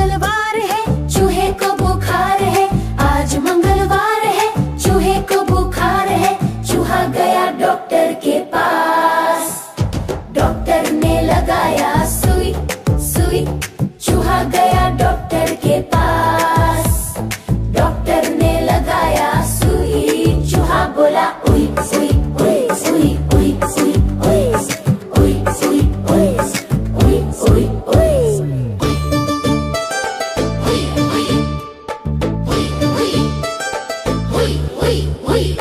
मंगलवार है, चूहे को बुखार है। आज मंगलवार है, चूहे को बुखार है। चूहा गया डॉक्टर के पास, डॉक्टर ने लगाया सुई सुई। चूहा गया डॉक्टर के पास, डॉक्टर ने लगाया सुई। चूहा बोला उई सुई उई सुई उई सुई उई उई सुई उई उई उई उई।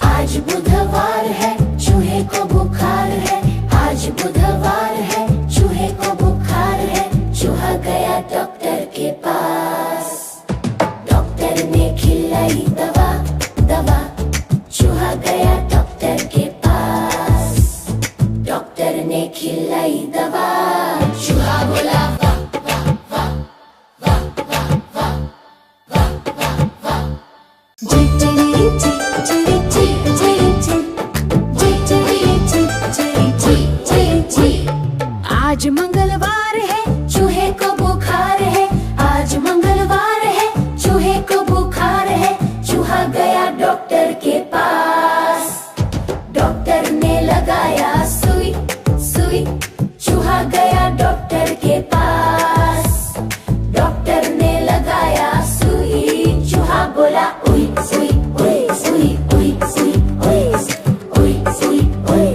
आज बुधवार है, चूहे को बुखार है। आज बुधवार है, चूहे को बुखार है। चूहा गया डॉक्टर के पास, डॉक्टर ने खिलाई दवा दवा। चूहा गया डॉक्टर के पास, डॉक्टर ने खिलाई दवा। चूहा बोला वाह वाह वाह वाह वाह वाह वाह वाह वाह। जी जी जी जी जी जी जी जी जी जी जी। आज मंगलवार है, चूहे को बुखार है। आज मंगलवार है, चूहे को बुखार है। चूहा गया डॉक्टर के पास, डॉक्टर ने लगाया सुई सुई। चूहा गया डॉक्टर के पास, डॉक्टर ने लगाया सुई। चूहा बोला उई सुई उई सुई उई सुई उई सुई उई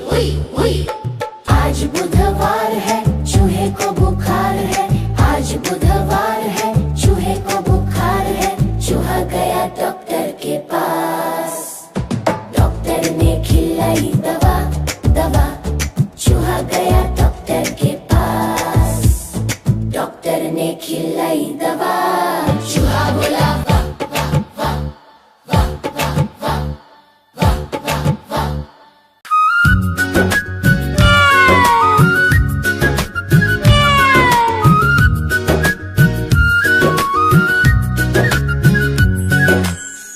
उई उई। आज बुधवार है, चूहे को बुखार है। आज बुधवार है, चूहे को बुखार है। चूहा गया डॉक्टर के पास, डॉक्टर ने खिलाई दवा दवा। चूहा गया डॉक्टर के पास, डॉक्टर ने खिलाई दवा। चूहा बोला वाह वाह वाह वाह वाह वाह वाह वाह वाह।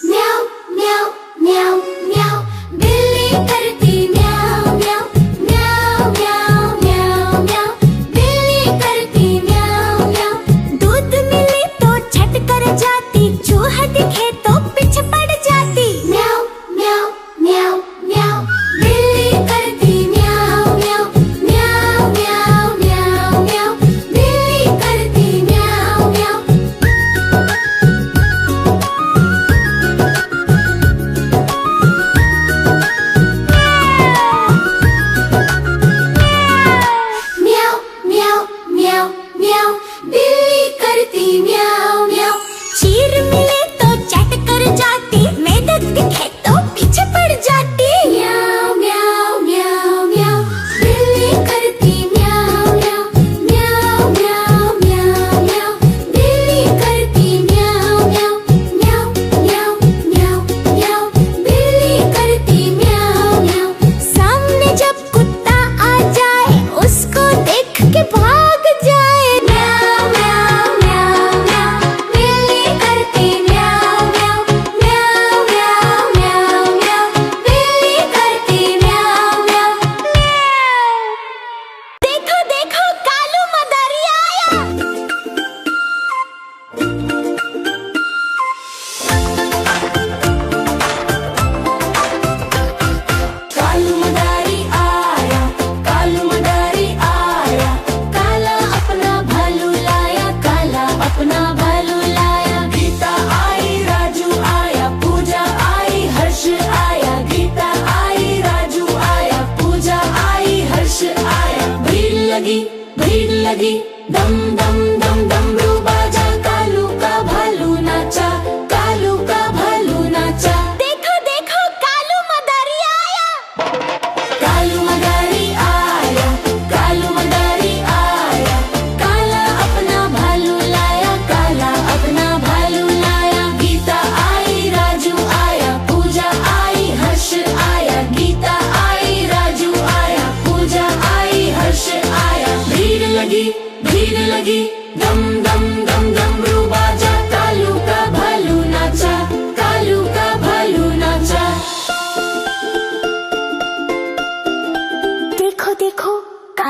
म्याऊ म्याऊ म्याऊ म्याऊ, बिल्ली करती म्याऊ म्याऊ म्याऊ म्याऊ म्याऊ म्याऊ। बिल्ली करती म्याऊ म्याऊ। दूध मिले तो झट कर जाती, चूहा दिखे तो पीछे पड़ जाती। म्याऊ म्याऊ म्याऊ म्याऊ, बिल्ली करती म्याऊ म्याऊ म्याऊ म्याऊ म्याऊ म्याऊ। बिल्ली करती म्याऊ म्याऊ। म्याऊ म्याऊ म्याऊ म्याऊ, बिल्ली करती म्याऊ म्याऊ। चीर मिले तो चट कर जाती, मेढक दिखे तो पीछे पड़ जाती। म्याऊ म्याऊ म्याऊ म्याऊ, बिल्ली करती म्याऊ म्याऊ म्याऊ म्याऊ म्याऊ म्याऊ। बिल्ली करती म्याऊ म्याऊ म्याऊ म्याऊ म्याऊ म्याऊ। बिल्ली करती म्याऊ म्याऊ। सामने जब कुत्ता आ जाए, उसको देख के भाग जाए। म्याऊ म्याऊ म्याऊ म्याऊ, बिल्ली करती म्याऊ म्याऊ म्याऊ म्याऊ म्याऊ म्याऊ। बिल्ली करती म्याऊ म्याऊ। देखो देखो, कालू मदारी आया। कालू मदारी आया, कालू मदारी आया। काला अपना भालू लाया, काला अपना भालू लाया। गीता आई, राजू आया, पूजा आई, हर्ष आया। गीता आई, राजू आया, पूजा आई, हर्ष आया। भीड़ लगी, दम दम दम डमरू बाजा। कालू का भालू नाचा, कालू का भालू नाचा। देखो देखो, कालू मदारी आया। कालू मदारी आया, कालू मदारी आया। काला अपना भालू लाया, काला अपना भालू लाया। गीता आई, राजू आया, पूजा आई, हर्ष आया। गीता आई, राजू आया, पूजा आई, हर्ष आया। भीड़ लगी, दम दम दम डमरू बाजा। कालू का भालू नाचा, कालू का भालू नाचा।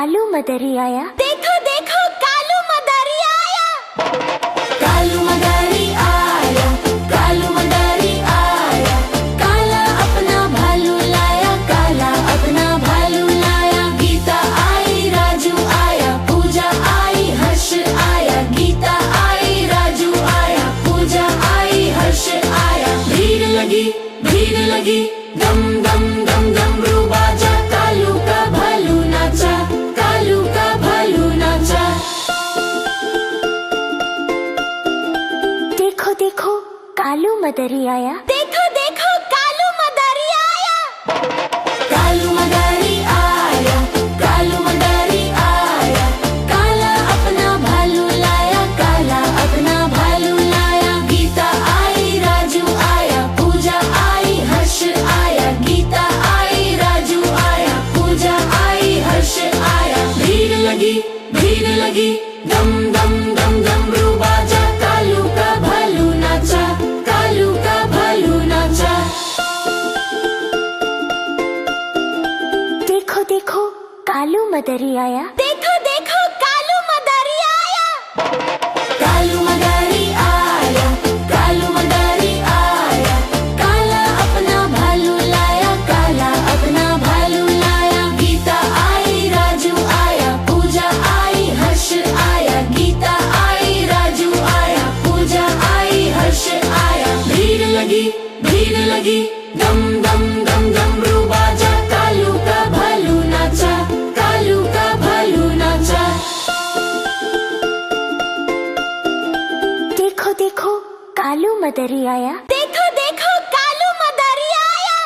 कालू मदरी आया। देखो देखो कालू मदरी आया। कालू मदरी आया, कालू मदरी आया। काला अपना भालू लाया, काला अपना भालू लाया। गीता आई, राजू आया, पूजा आई, हर्ष आया। गीता आई, राजू आया, पूजा आई, हर्ष आया। भीड़ लगी, भीड़ लगी, दम दम दम डमरू बाजा। कालू का भालू नाचा, कालू का भालू नाचा। देखो देखो कालू मदरी आया। देखो देखो कालू मदरी आया। कालू मदरी आया, कालू मदरी आया। काला अपना भालू लाया, काला अपना भालू लाया। गीता आई, राजू आया, पूजा आई, हर्ष आया। गीता आई, राजू आया, पूजा आई, हर्ष आया। भीड़ लगी, भीड़ लगी, दम दम दम डमरू बाजा। कालू का भालू नाचा, कालू का भालू नाचा। देखो देखो कालू मदरी आया। देखो देखो कालू मदरी आया। कालू मदरी आया, कालू मदरी आया। काला अपना भालू लाया, काला अपना भालू लाया। गीता आई, राजू आया, पूजा आई, हर्ष आया। गीता आई, राजू आया, पूजा आई, हर्ष आया। भीड़ लगी, भीड़ लगी, दम दम दम डमरू बाजा। कालू का भालू नाचा, कालू का भालू नाचा। देखो देखो कालू मदरी आया। देखो देखो कालू मदरी आया।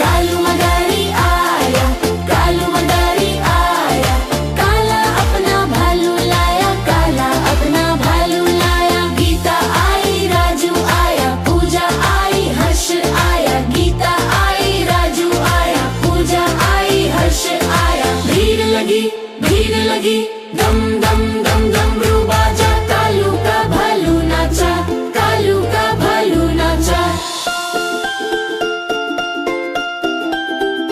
कालू मदरी आया, कालू मदरी आया। काला अपना भालू लाया, काला अपना भालू लाया। गीता आई, राजू आया, पूजा आई, हर्ष आया। गीता आई, राजू आया, पूजा आई, हर्ष आया। भीड़ लगी, भीड़ लगी, दम दम दम डमरू बाजा। कालू का भालू नाचा, कालू का भालू नाचा।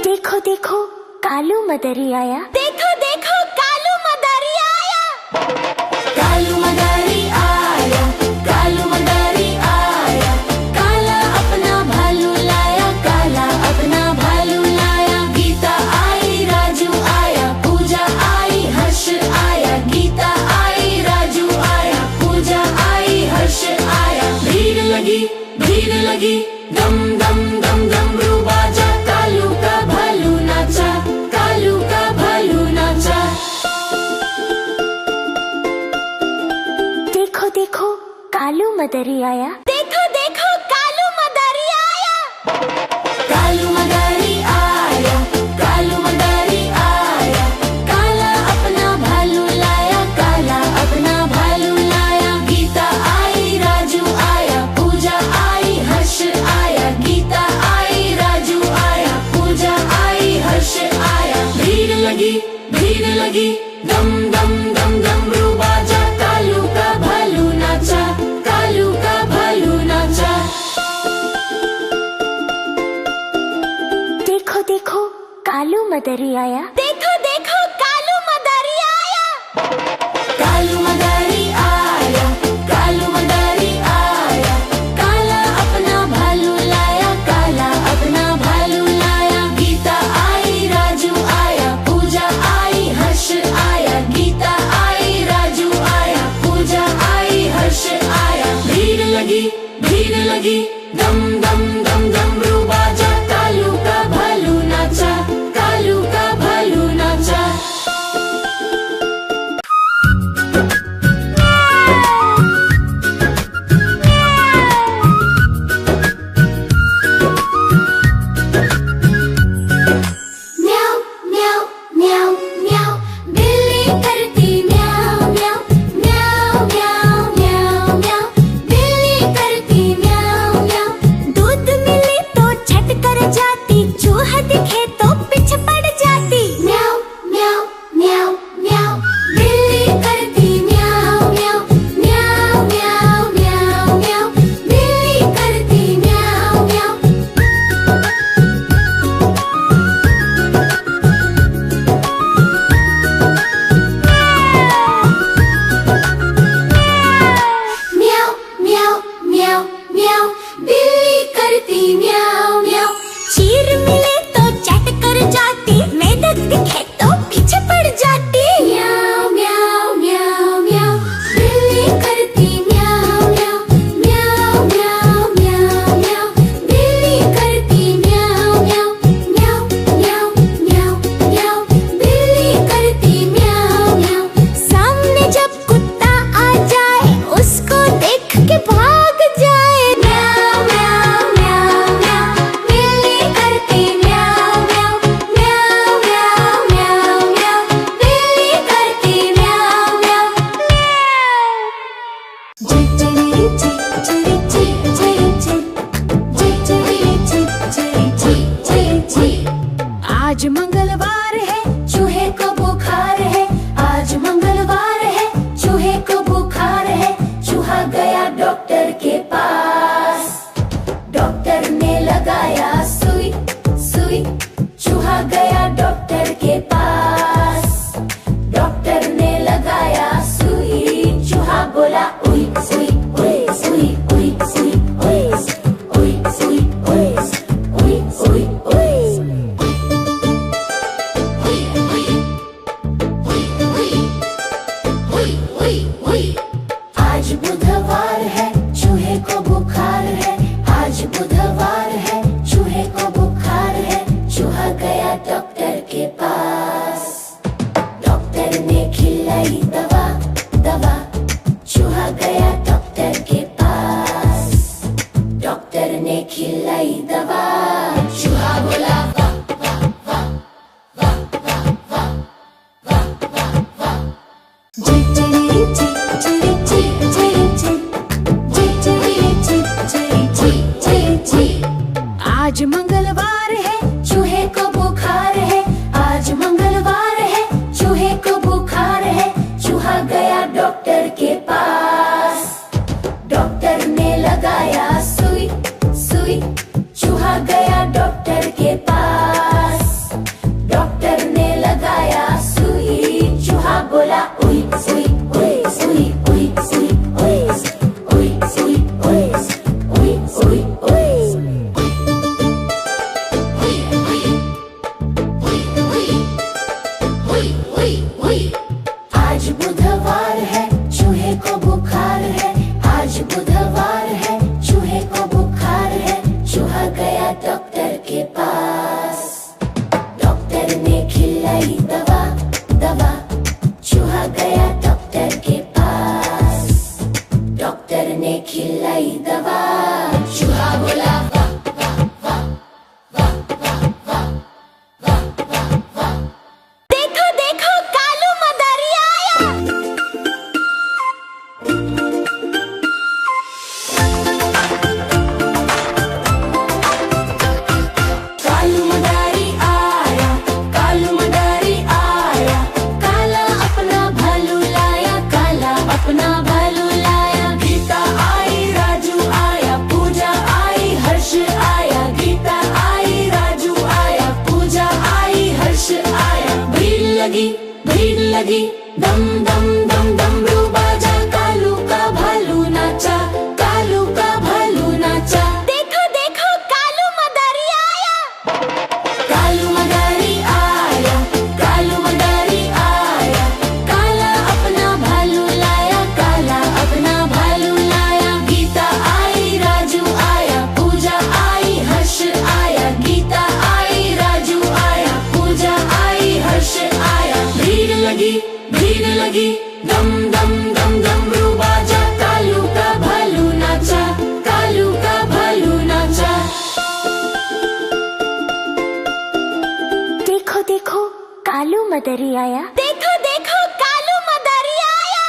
देखो देखो कालू मदरी आया। देखो देखो कालू मदरी आया। कालू मदरी आया, कालू मदरी आया। काला अपना भालू लाया, काला अपना भालू लाया। गीता आई, राजू आया, पूजा आई, हर्ष आया। गीता आई, राजू आया, पूजा आई, हर्ष आया। भीड़ लगी, भीड़ लगी, दम दम दम डमरू बाजा। कालू का भालू नाचा, कालू का भालू नाचा। देखो देखो कालू मदरी आया। देखो देखो कालू मदरी आया। कालू मदरी आया, कालू मदरी आया। काला अपना भालू लाया, काला अपना भालू लाया। गीता आई, राजू आया, पूजा आई, हर्ष आया। गीता आई, राजू आया, पूजा आई, हर्ष आया। भीड़ लगी, भीड़ लगी, दम दम दम डमरू बाजा। कालू का भालू नाचा, कालू का भालू नाचा। देखो देखो कालू मदरी आया। देखो देखो कालू मदरी आया। कालू मदरी आया, कालू मदरी आया। काला अपना भालू लाया, काला अपना भालू लाया। गीता आई, राजू आया, पूजा आई, हर्ष आया। गीता आई, राजू आया, पूजा आई, हर्ष आया। भीड़ लगी, भीड़ लगी, दम दम दम डमरू बाजा। कालू का भालू नाचा, कालू का भालू नाचा। म्याऊ म्याऊ म्याऊ म्याऊ। बिल्ली करती म्याऊ म्याऊ, म्याऊ म्याऊ म्याऊ म्याऊ। बिल्ली करती म्याऊ म्याऊ। दूध मिले तो छट कर जाती, चूहा दिखे तो पीछे पड़ जाती। म्याऊ म्याऊ म्याऊ म्याऊ। बिल्ली करती म्याऊ म्याऊ, म्याऊ म्याऊ म्याऊ म्याऊ। बिल्ली करती म्याऊ म्याऊ। आज मंगलवार है, चूहे को बुखार है। आज मंगलवार है, चूहे को बुखार है। चूहा गया डॉक्टर के पास। डॉक्टर ने लगाया सुई सुई। चूहा गया डॉक्टर के पास। डॉक्टर ने लगाया सुई। चूहा बोला उई उई उई उई उई उई उई उई उई उई उई। आज बुधवार है, चूहे को बुखार है। आज बुधवार है, चूहे को बुखार है। चूहा गया डॉक्टर के पास। डॉक्टर ने खिलाई दवा दवा। चूहा गया डॉक्टर के पास। डॉक्टर ने खिलाई दवा। चूहा बोला वाह वाह वाह वाह वाह वाह वाह वाह वाह। जी जी जी जी जी जी जी जी जी जी। आज मंगलवार है, चूहे को बुखार है। आज मंगलवार है, चूहे को बुखार है। चूहा गया डॉक्टर के पास। डॉक्टर ने लगाया सुई सुई। चूहा गया डॉक्टर के पास। डॉक्टर ने लगाया सुई। चूहा बोला उई उई उई उई उई उई उई उई उई उई उई उई। आज बुधवार है, चूहे को बुखार है। आज बुधवार है, चूहे को बुखार है। चूहा गया डॉक्टर के पास। डॉक्टर ने खिलाई दवा दवा। चूहा गया डॉक्टर के पास। डॉक्टर ने खिलाई दवा। चूहा बोला वाह वाह वाह वाह वाह वाह वाह वाह वाह। देखो देखो कालू मदारी आया। कालू मदारी आया, कालू मदारी आया। काला अपना भालू लाया, काला अपना भालू लाया। गीता आई, राजू आया, पूजा आई, हर्ष आया। गीता आई, राजू आया, पूजा आई, हर्ष आया। भीड़ लगी, दम दम दम डमरू बाजा। कालू का भालू नाचा, कालू का भालू नाचा। देखो देखो कालू मदारी आया। कालू मदारी आया, कालू मदारी आया। काला अपना भालू लाया, काला अपना भालू लाया। गीता आई, राजू आया, पूजा आई, हर्ष आया। गीता आई, राजू आया, पूजा आई, हर्ष आया। भीड़ लगी, दम दम दम डमरू बाजा। कालू का भालू नाचा, कालू का भालू नाचा। देखो देखो कालू मदारी आया। देखो देखो कालू मदारी आया।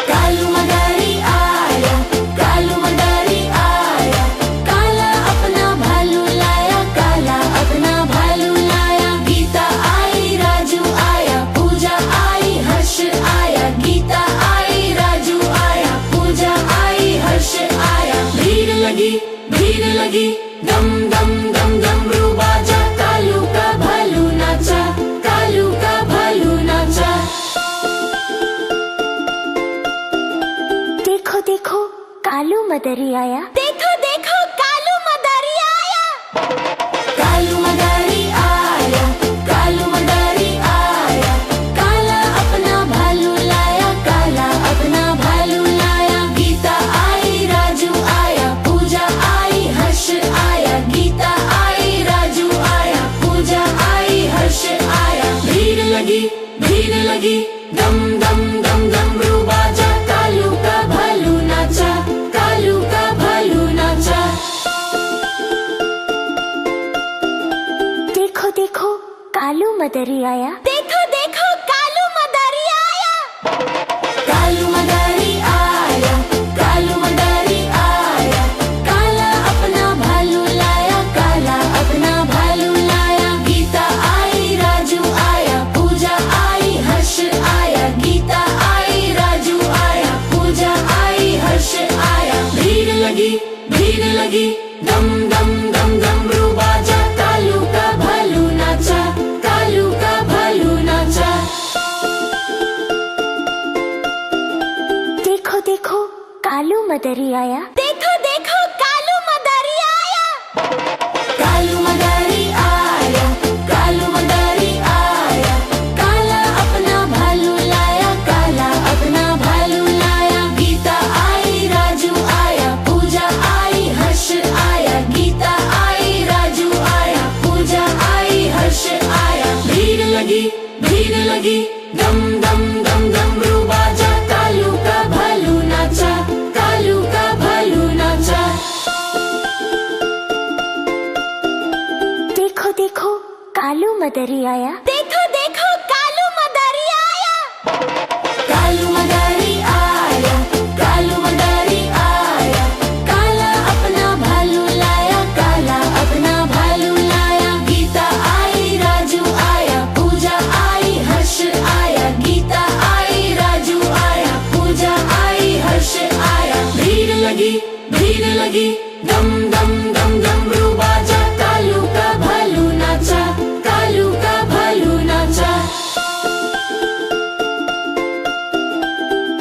कालू मदारी आया, कालू मदारी आया। काला अपना भालू लाया, काला अपना भालू लाया। गीता आई, राजू आया, पूजा आई, हर्ष आया। गीता आई, राजू आया, पूजा आई, हर्ष आया। भीड़ लगी, दम दम दम डमरू बाजा। कालू का भालू नाचा, कालू का भालू नाचा। देखो देखो कालू मदारी आया। देखो देखो कालू मदारी आया। कालू मदारी आया, कालू मदारी आया। काला अपना भालू लाया, काला अपना भालू लाया। गीता आई, राजू आया, पूजा आई, हर्ष आया। गीता आई, राजू आया, पूजा आई, हर्ष आया। भीड़ लगी, दम दम दम डमरू बाजा। कालू का भालू नाचा, कालू का भालू नाचा। देखो देखो कालू मदारी आया। देखो देखो कालू मदारी आया। कालू मदारी आया, कालू मदारी आया। काला अपना भालू लाया, काला अपना भालू लाया। गीता मदरी आया। देखो देखो कालू मदारी आया। कालू मदारी आया, कालू मदारी आया। काला अपना भालू लाया, काला अपना भालू लाया। गीता आई, राजू आया, पूजा आई, हर्ष आया। गीता आई, राजू आया, पूजा आई, हर्ष आया। भीड़ लगी, दम दम दम डमरू बाजा। कालू का भालू नाचा, कालू का भालू नाचा। देखो देखो कालू मदरी आया। देखो देखो कालू मदारी आया। कालू मदारी आया, कालू मदारी आया। काला अपना भालू लाया, काला अपना भालू लाया। गीता आई, राजू आया, पूजा आई, हर्ष आया। गीता आई, राजू आया, पूजा आई, हर्ष आया। भीड़ लगी, दम दम दम डमरू बाजा। कालू का भालू नाचा, कालू का भालू नाचा।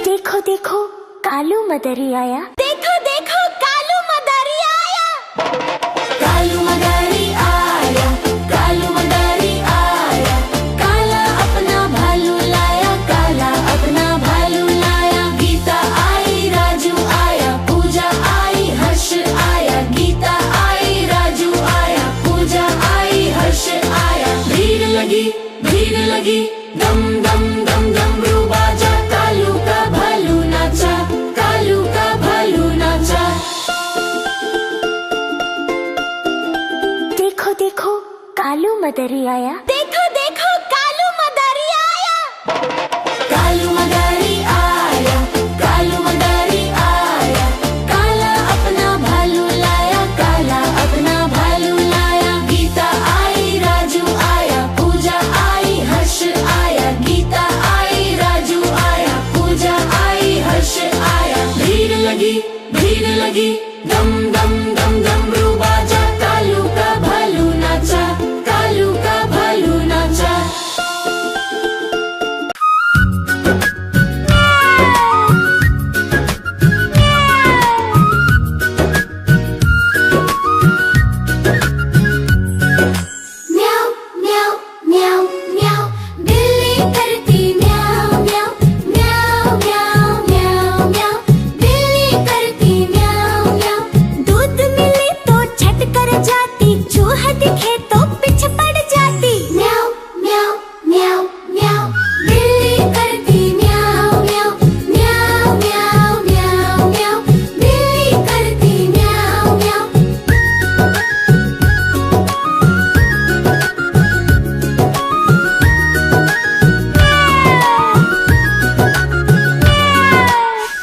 देखो देखो कालू मदरी आया। देखो देखो कालू मदारी आया। कालू मदारी आया, कालू मदारी आया। काला अपना भालू लाया, काला अपना भालू लाया। गीता आई, राजू आया, पूजा आई, हर्ष आया। गीता आई, राजू आया, पूजा आई, हर्ष आया। भीड़ लगी, दम दम दम डमरू बाजा। कालू का भालू नाचा, कालू का भालू नाचा। देखो देखो कालू मदरी आया। देखो देखो कालू मदारी आया। कालू मदारी आया, कालू मदारी आया। काला अपना भालू लाया, काला अपना भालू लाया। गीता आई, राजू आया, पूजा आई, हर्ष आया। गीता आई, राजू आया, पूजा आई, हर्ष आया। भीड़ लगी, दम दम दम डमरू बाजा। कालू का भालू नाचा, कालू का भालू नाचा। म्याऊ म्याऊ म्याऊ म्याऊ। बिल्ली करती म्याऊ म्याऊ, म्याऊ म्याऊ म्याऊ म्याऊ। बिल्ली करती म्याऊ म्याऊ। दूध मिले तो छट कर जाती, चूहा दिखे तो पीछे पड़ जाती। म्याऊ म्याऊ म्याऊ म्याऊ। बिल्ली करती म्याऊ म्याऊ, म्याऊ म्याऊ म्याऊ म्याऊ। बिल्ली करती म्याऊ म्याऊ।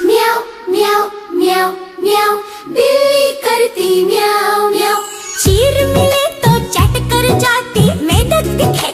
म्याऊ म्याऊ म्याऊ म्याऊ। बिल्ली करती म्याऊ म्याऊ। चीर मिले तो चट कर जाती, मेढक दिखे